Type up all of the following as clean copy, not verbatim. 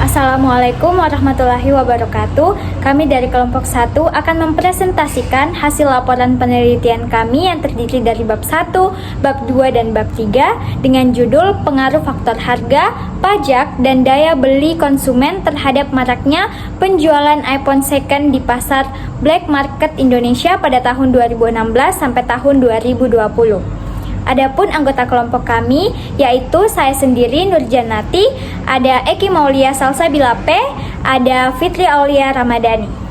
Assalamualaikum warahmatullahi wabarakatuh. Kami dari kelompok 1 akan mempresentasikan hasil laporan penelitian kami yang terdiri dari bab 1, bab 2, dan bab 3 dengan judul Pengaruh Faktor Harga, Pajak, dan Daya Beli Konsumen terhadap maraknya penjualan iPhone second di pasar black market Indonesia pada tahun 2016 sampai tahun 2020. Adapun anggota kelompok kami yaitu saya sendiri Nurjanati, ada Eki Maulia Salsabila P, ada Fitri Aulia Ramadhani.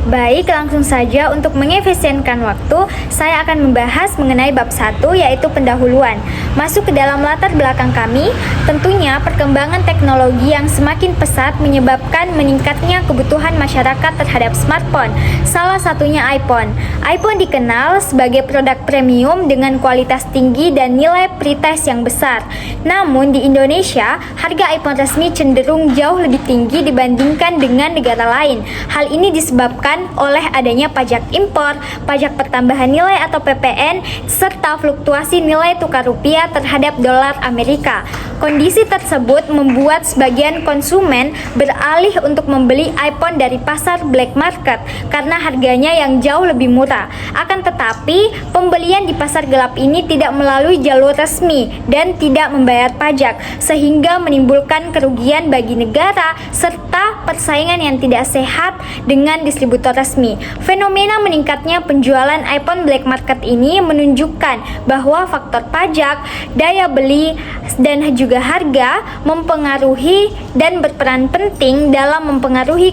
Baik, langsung saja untuk mengefisienkan waktu, saya akan membahas mengenai bab 1 yaitu pendahuluan. Masuk ke dalam latar belakang kami, tentunya perkembangan teknologi yang semakin pesat menyebabkan meningkatnya kebutuhan masyarakat terhadap smartphone. Salah satunya iPhone. iPhone dikenal sebagai produk premium dengan kualitas tinggi dan nilai pretest yang besar. Namun di Indonesia, harga iPhone resmi cenderung jauh lebih tinggi dibandingkan dengan negara lain. Hal ini disebabkan oleh adanya pajak impor, pajak pertambahan nilai atau PPN, serta fluktuasi nilai tukar rupiah terhadap dolar Amerika. Kondisi tersebut membuat sebagian konsumen beralih untuk membeli iPhone dari pasar black market karena harganya yang jauh lebih murah. Akan tetapi, pembelian di pasar gelap ini tidak melalui jalur resmi dan tidak membayar pajak, sehingga menimbulkan kerugian bagi negara serta persaingan yang tidak sehat dengan distributor resmi. Fenomena meningkatnya penjualan iPhone black market ini menunjukkan bahwa faktor pajak, daya beli, dan juga harga mempengaruhi dan berperan penting dalam mempengaruhi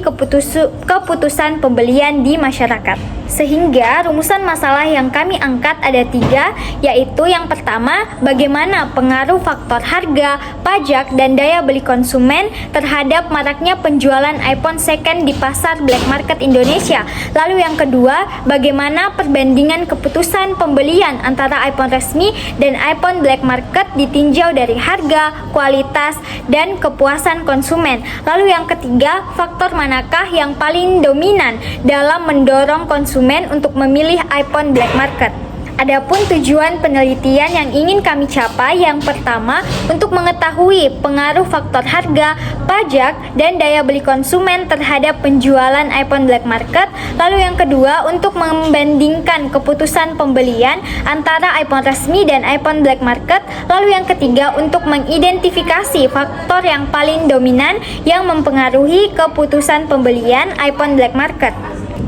keputusan pembelian di masyarakat. Sehingga rumusan masalah yang kami angkat ada 3, yaitu yang pertama, bagaimana pengaruh faktor harga, pajak, dan daya beli konsumen terhadap maraknya penjualan iPhone second di pasar black market Indonesia. Lalu yang kedua, bagaimana perbandingan keputusan pembelian antara iPhone resmi dan iPhone black market ditinjau dari harga, kualitas, dan kepuasan konsumen. Lalu yang ketiga, faktor manakah yang paling dominan dalam mendorong konsumen untuk memilih iPhone black market. Adapun tujuan penelitian yang ingin kami capai, yang pertama untuk mengetahui pengaruh faktor harga, pajak, dan daya beli konsumen terhadap penjualan iPhone black market. Lalu yang kedua untuk membandingkan keputusan pembelian antara iPhone resmi dan iPhone black market. Lalu yang ketiga untuk mengidentifikasi faktor yang paling dominan yang mempengaruhi keputusan pembelian iPhone black market.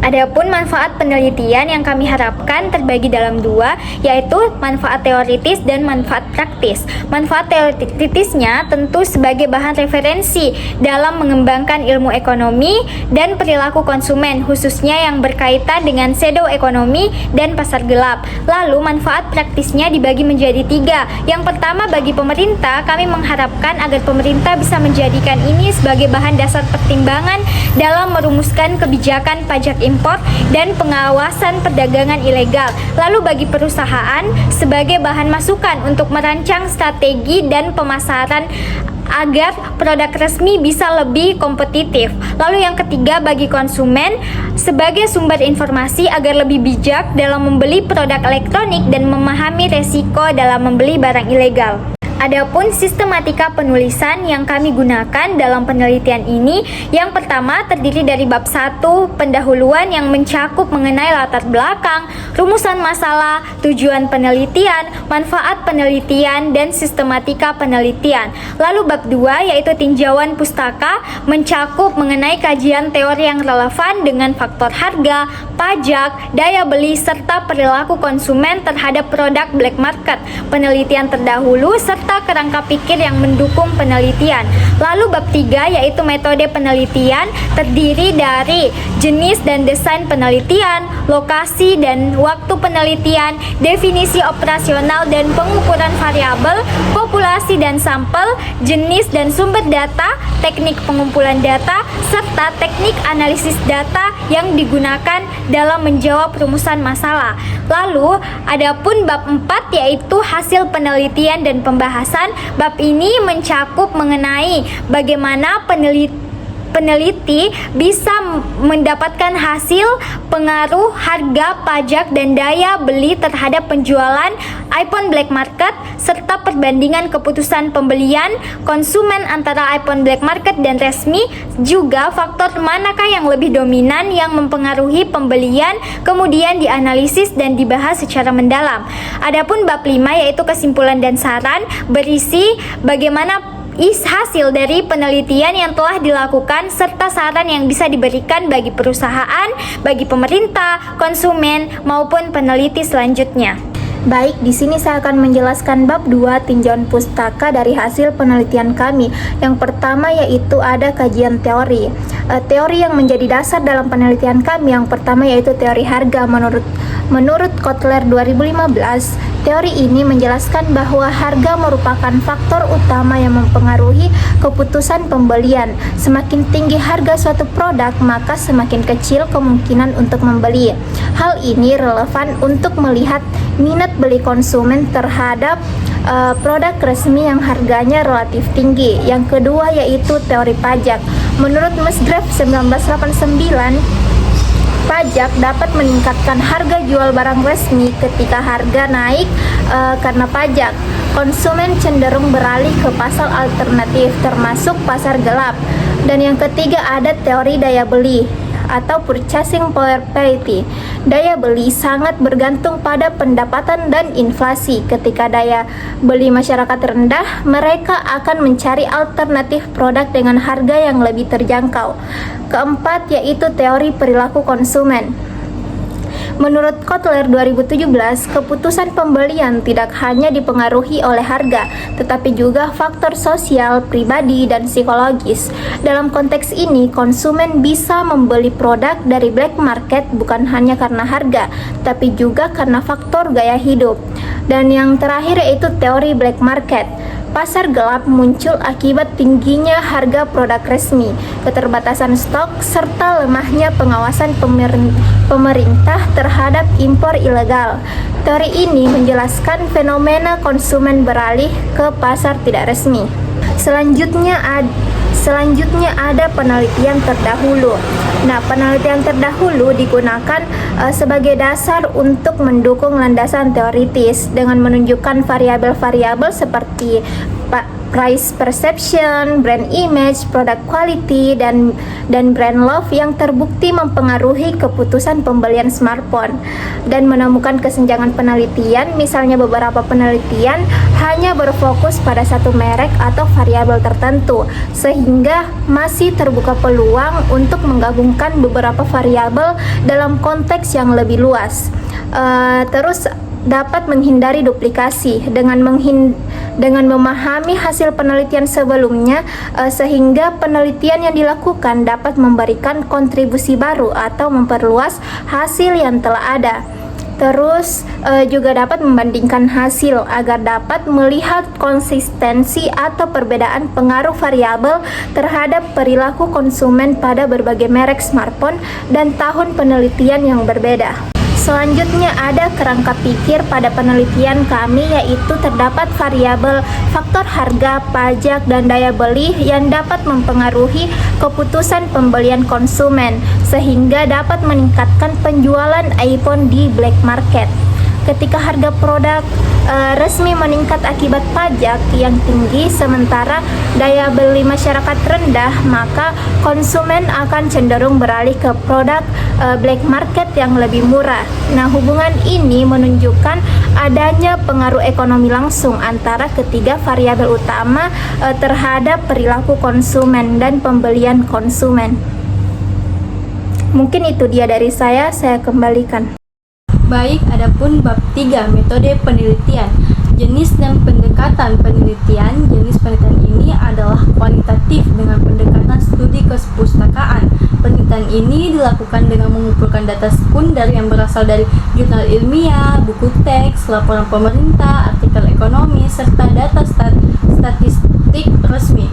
Adapun manfaat penelitian yang kami harapkan terbagi dalam 2, yaitu manfaat teoritis dan manfaat praktis. Manfaat teoritisnya tentu sebagai bahan referensi dalam mengembangkan ilmu ekonomi dan perilaku konsumen, khususnya yang berkaitan dengan shadow ekonomi dan pasar gelap. Lalu manfaat praktisnya dibagi menjadi 3. Yang pertama, bagi pemerintah, kami mengharapkan agar pemerintah bisa menjadikan ini sebagai bahan dasar pertimbangan dalam merumuskan kebijakan pajak impor dan pengawasan perdagangan ilegal. Lalu bagi perusahaan sebagai bahan masukan untuk merancang strategi dan pemasaran agar produk resmi bisa lebih kompetitif. Lalu yang ketiga, bagi konsumen sebagai sumber informasi agar lebih bijak dalam membeli produk elektronik dan memahami resiko dalam membeli barang ilegal. Adapun sistematika penulisan yang kami gunakan dalam penelitian ini, yang pertama terdiri dari bab 1 pendahuluan yang mencakup mengenai latar belakang, rumusan masalah, tujuan penelitian, manfaat penelitian, dan sistematika penelitian. Lalu bab 2 yaitu tinjauan pustaka mencakup mengenai kajian teori yang relevan dengan faktor harga, pajak, daya beli, serta perilaku konsumen terhadap produk black market, penelitian terdahulu, serta kerangka pikir yang mendukung penelitian. Lalu bab 3 yaitu metode penelitian terdiri dari jenis dan desain penelitian, lokasi dan waktu penelitian, definisi operasional dan pengukuran variabel, populasi dan sampel, jenis dan sumber data, teknik pengumpulan data, serta teknik analisis data yang digunakan dalam menjawab rumusan masalah. Lalu, adapun bab 4 yaitu hasil penelitian dan pembahasan. Bab ini mencakup mengenai bagaimana peneliti bisa mendapatkan hasil pengaruh harga, pajak, dan daya beli terhadap penjualan iPhone black market serta perbandingan keputusan pembelian konsumen antara iPhone black market dan resmi, juga faktor manakah yang lebih dominan yang mempengaruhi pembelian kemudian dianalisis dan dibahas secara mendalam. Adapun bab 5 yaitu kesimpulan dan saran berisi bagaimana hasil dari penelitian yang telah dilakukan serta saran yang bisa diberikan bagi perusahaan, bagi pemerintah, konsumen maupun peneliti selanjutnya. Baik, di sini saya akan menjelaskan bab 2 tinjauan pustaka dari hasil penelitian kami. Yang pertama yaitu ada kajian teori. Teori yang menjadi dasar dalam penelitian kami yang pertama yaitu teori harga menurut Kotler 2015. Teori ini menjelaskan bahwa harga merupakan faktor utama yang mempengaruhi keputusan pembelian. Semakin tinggi harga suatu produk, maka semakin kecil kemungkinan untuk membeli. Hal ini relevan untuk melihat minat beli konsumen terhadap produk resmi yang harganya relatif tinggi. Yang kedua yaitu teori pajak. Menurut Musgrave 1989, pajak dapat meningkatkan harga jual barang resmi ketika harga naik karena pajak. Konsumen cenderung beralih ke pasar alternatif termasuk pasar gelap. Dan yang ketiga ada teori daya beli atau purchasing power parity. Daya beli sangat bergantung pada pendapatan dan inflasi. Ketika daya beli masyarakat rendah, mereka akan mencari alternatif produk dengan harga yang lebih terjangkau. Keempat yaitu teori perilaku konsumen. Menurut Kotler 2017, keputusan pembelian tidak hanya dipengaruhi oleh harga, tetapi juga faktor sosial, pribadi, dan psikologis. Dalam konteks ini, konsumen bisa membeli produk dari black market bukan hanya karena harga, tapi juga karena faktor gaya hidup. Dan yang terakhir yaitu teori black market. Pasar gelap muncul akibat tingginya harga produk resmi, keterbatasan stok, serta lemahnya pengawasan pemerintah terhadap impor ilegal. Teori ini menjelaskan fenomena konsumen beralih ke pasar tidak resmi. Selanjutnya ada penelitian terdahulu. Nah, penelitian terdahulu digunakan sebagai dasar untuk mendukung landasan teoritis dengan menunjukkan variabel-variabel seperti price perception, brand image, product quality, dan brand love yang terbukti mempengaruhi keputusan pembelian smartphone. Dan menemukan kesenjangan penelitian, misalnya beberapa penelitian hanya berfokus pada satu merek atau variabel tertentu, sehingga masih terbuka peluang untuk menggabungkan beberapa variabel dalam konteks yang lebih luas. Terus dapat menghindari duplikasi dengan memahami hasil penelitian sebelumnya, sehingga penelitian yang dilakukan dapat memberikan kontribusi baru atau memperluas hasil yang telah ada. Terus juga dapat membandingkan hasil agar dapat melihat konsistensi atau perbedaan pengaruh variabel terhadap perilaku konsumen pada berbagai merek smartphone dan tahun penelitian yang berbeda. Selanjutnya ada kerangka pikir pada penelitian kami, yaitu terdapat variabel faktor harga, pajak, dan daya beli yang dapat mempengaruhi keputusan pembelian konsumen sehingga dapat meningkatkan penjualan iPhone di black market. Ketika harga produk resmi meningkat akibat pajak yang tinggi sementara daya beli masyarakat rendah, maka konsumen akan cenderung beralih ke produk black market yang lebih murah. Nah, hubungan ini menunjukkan adanya pengaruh ekonomi langsung antara ketiga variabel utama terhadap perilaku konsumen dan pembelian konsumen. Mungkin itu dia dari saya kembalikan. Baik, adapun bab 3 metode penelitian. Jenis dan pendekatan penelitian. Jenis penelitian ini adalah kualitatif dengan pendekatan studi kepustakaan. Penelitian ini dilakukan dengan mengumpulkan data sekunder yang berasal dari jurnal ilmiah, buku teks, laporan pemerintah, artikel ekonomi, serta data statistik resmi.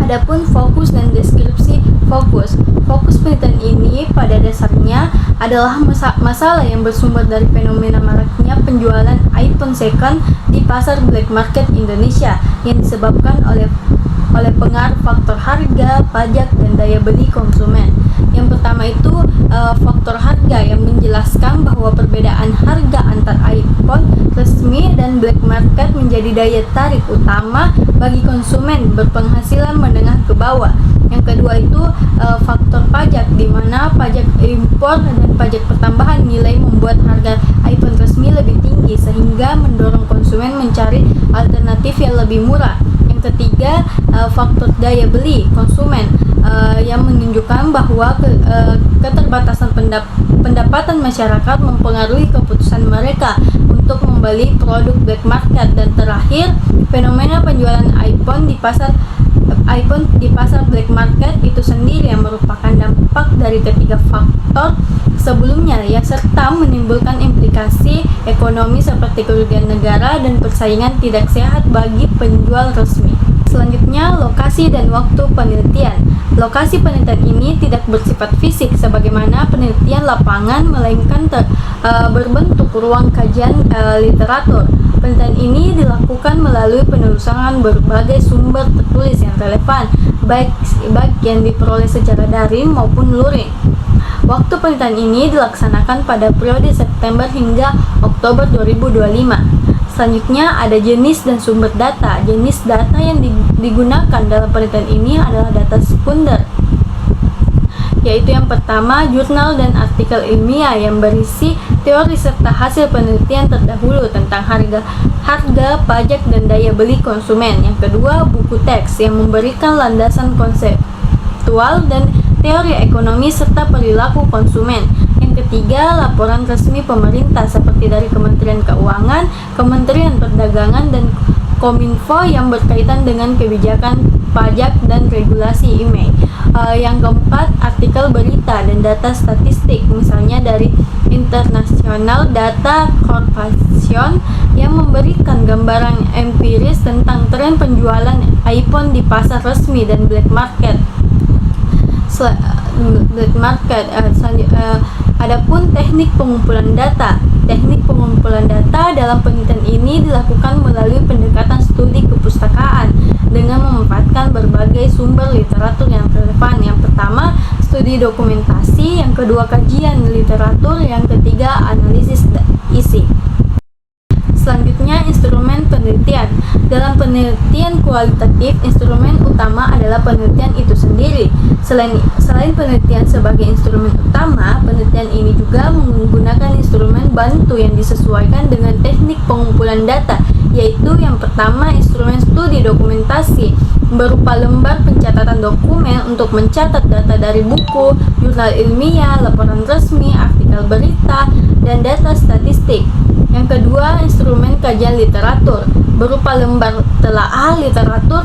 Adapun fokus dan deskripsi fokus. Fokus penelitian ini pada dasarnya adalah masalah yang bersumber dari fenomena maraknya penjualan iPhone second di pasar black market Indonesia yang disebabkan oleh oleh pengaruh faktor harga, pajak, dan daya beli konsumen. Yang pertama itu faktor harga yang menjelaskan bahwa perbedaan harga antar iPhone resmi dan black market menjadi daya tarik utama bagi konsumen berpenghasilan menengah ke bawah. Yang kedua itu faktor pajak, di mana pajak impor dan pajak pertambahan nilai membuat harga iPhone resmi lebih tinggi sehingga mendorong konsumen mencari alternatif yang lebih murah. Yang ketiga, faktor daya beli konsumen yang menunjukkan bahwa keterbatasan pendapatan masyarakat mempengaruhi keputusan mereka untuk membeli produk black market. Dan terakhir, fenomena penjualan iPhone di pasar black market itu sendiri yang merupakan dampak dari ketiga faktor sebelumnya ya, serta menimbulkan implikasi ekonomi seperti kerugian negara dan persaingan tidak sehat bagi penjual resmi. Selanjutnya, lokasi dan waktu penelitian. Lokasi penelitian ini tidak bersifat fisik sebagaimana penelitian lapangan, melainkan berbentuk ruang kajian literatur. Penelitian ini dilakukan melalui penelusuran berbagai sumber tertulis yang relevan, baik yang diperoleh secara daring maupun luring. Waktu penelitian ini dilaksanakan pada periode September hingga Oktober 2025. Selanjutnya ada jenis dan sumber data. Jenis data yang digunakan dalam penelitian ini adalah data sekunder, yaitu yang pertama jurnal dan artikel ilmiah yang berisi teori serta hasil penelitian terdahulu tentang harga, pajak, dan daya beli konsumen. Yang kedua, buku teks yang memberikan landasan konseptual dan teori ekonomi serta perilaku konsumen. Yang ketiga, laporan resmi pemerintah seperti dari Kementerian Keuangan, Kementerian Perdagangan, dan Kominfo yang berkaitan dengan kebijakan pajak dan regulasi IMEI. Yang keempat, artikel berita dan data statistik, misalnya dari International Data Corporation yang memberikan gambaran empiris tentang tren penjualan iPhone di pasar resmi dan black market. Adapun teknik pengumpulan data. Teknik pengumpulan data dalam penelitian ini dilakukan melalui pendekatan studi kepustakaan dengan memanfaatkan berbagai sumber literatur yang relevan. Yang pertama, studi dokumentasi, yang kedua kajian literatur, yang ketiga analisis isi. Selanjutnya, instrumen penelitian. Dalam penelitian kualitatif, instrumen utama adalah penelitian itu sendiri. Selain penelitian sebagai instrumen utama, penelitian ini juga menggunakan instrumen bantu yang disesuaikan dengan teknik pengumpulan data, yaitu yang pertama, instrumen studi dokumentasi berupa lembar pencatatan dokumen untuk mencatat data dari buku, jurnal ilmiah, laporan resmi, artikel berita, dan data statistik. Yang kedua, instrumen kajian literatur berupa lembar telaah literatur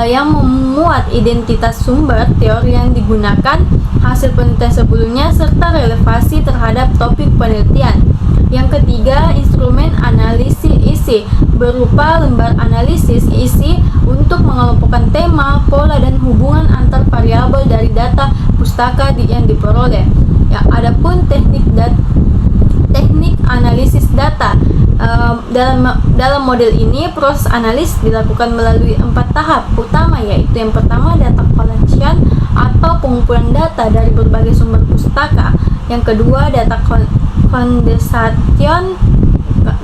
yang memuat identitas sumber, teori yang digunakan, hasil penelitian sebelumnya, serta relevansi terhadap topik penelitian. Yang ketiga, instrumen analisis isi berupa lembar analisis isi untuk mengelompokkan tema, pola, dan hubungan antar variabel dari data pustaka yang diperoleh. Ya, adapun teknik analisis data. Dalam model ini, proses analisis dilakukan melalui 4 tahap utama, yaitu yang pertama, data collection atau pengumpulan data dari berbagai sumber pustaka. Yang kedua, data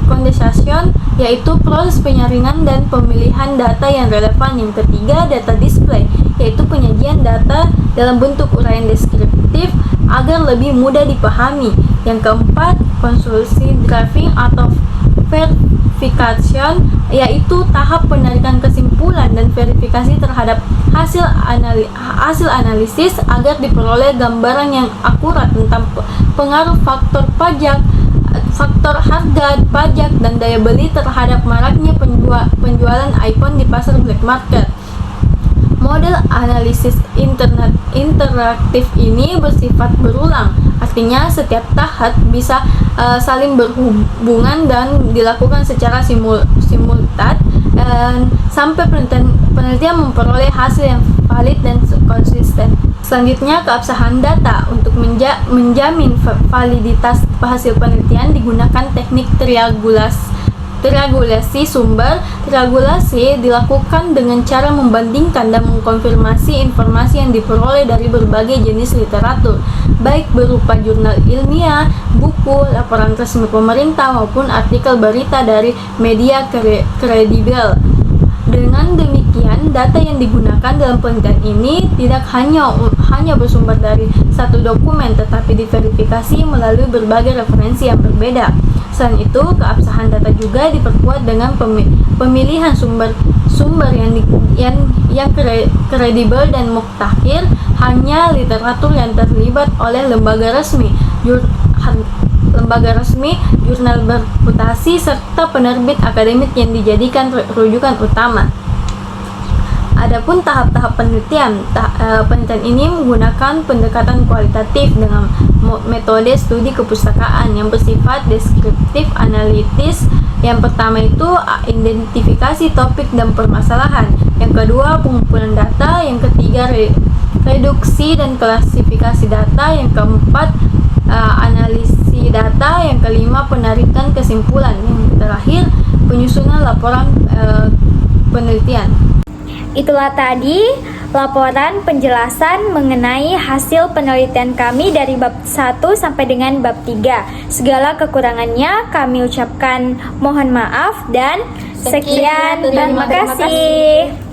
condensation, yaitu proses penyaringan dan pemilihan data yang relevan. Yang ketiga, data display, yaitu penyajian data dalam bentuk uraian deskriptif agar lebih mudah dipahami. Yang keempat, konstruksi drafting atau verification, yaitu tahap penarikan kesimpulan dan verifikasi terhadap hasil analisis agar diperoleh gambaran yang akurat tentang pengaruh faktor harga, pajak, dan daya beli terhadap maraknya penjualan iPhone di pasar black market. Model analisis interaktif ini bersifat berulang, artinya setiap tahap bisa saling berhubungan dan dilakukan secara simultan sampai penelitian memperoleh hasil yang valid dan konsisten. Selanjutnya, keabsahan data. Untuk menjamin validitas hasil penelitian digunakan teknik Triangulasi sumber. Triangulasi dilakukan dengan cara membandingkan dan mengkonfirmasi informasi yang diperoleh dari berbagai jenis literatur, baik berupa jurnal ilmiah, buku, laporan resmi pemerintah, maupun artikel berita dari media kredibel. Dengan demikian, data yang digunakan dalam penelitian ini tidak hanya bersumber dari satu dokumen, tetapi diverifikasi melalui berbagai referensi yang berbeda. Selain itu, keabsahan data juga diperkuat dengan pemilihan sumber yang kredibel dan mutakhir, hanya literatur yang terlibat oleh lembaga resmi, jurnal berputasi, serta penerbit akademik yang dijadikan rujukan utama. Adapun tahap-tahap penelitian, penelitian ini menggunakan pendekatan kualitatif dengan metode studi kepustakaan yang bersifat deskriptif analitis. Yang pertama itu identifikasi topik dan permasalahan, yang kedua pengumpulan data, yang ketiga reduksi dan klasifikasi data, yang keempat analisis data, yang kelima penarikan kesimpulan, yang terakhir penyusunan laporan penelitian. Itulah tadi laporan penjelasan mengenai hasil penelitian kami dari bab 1 sampai dengan bab 3. Segala kekurangannya kami ucapkan mohon maaf dan sekian, terima kasih.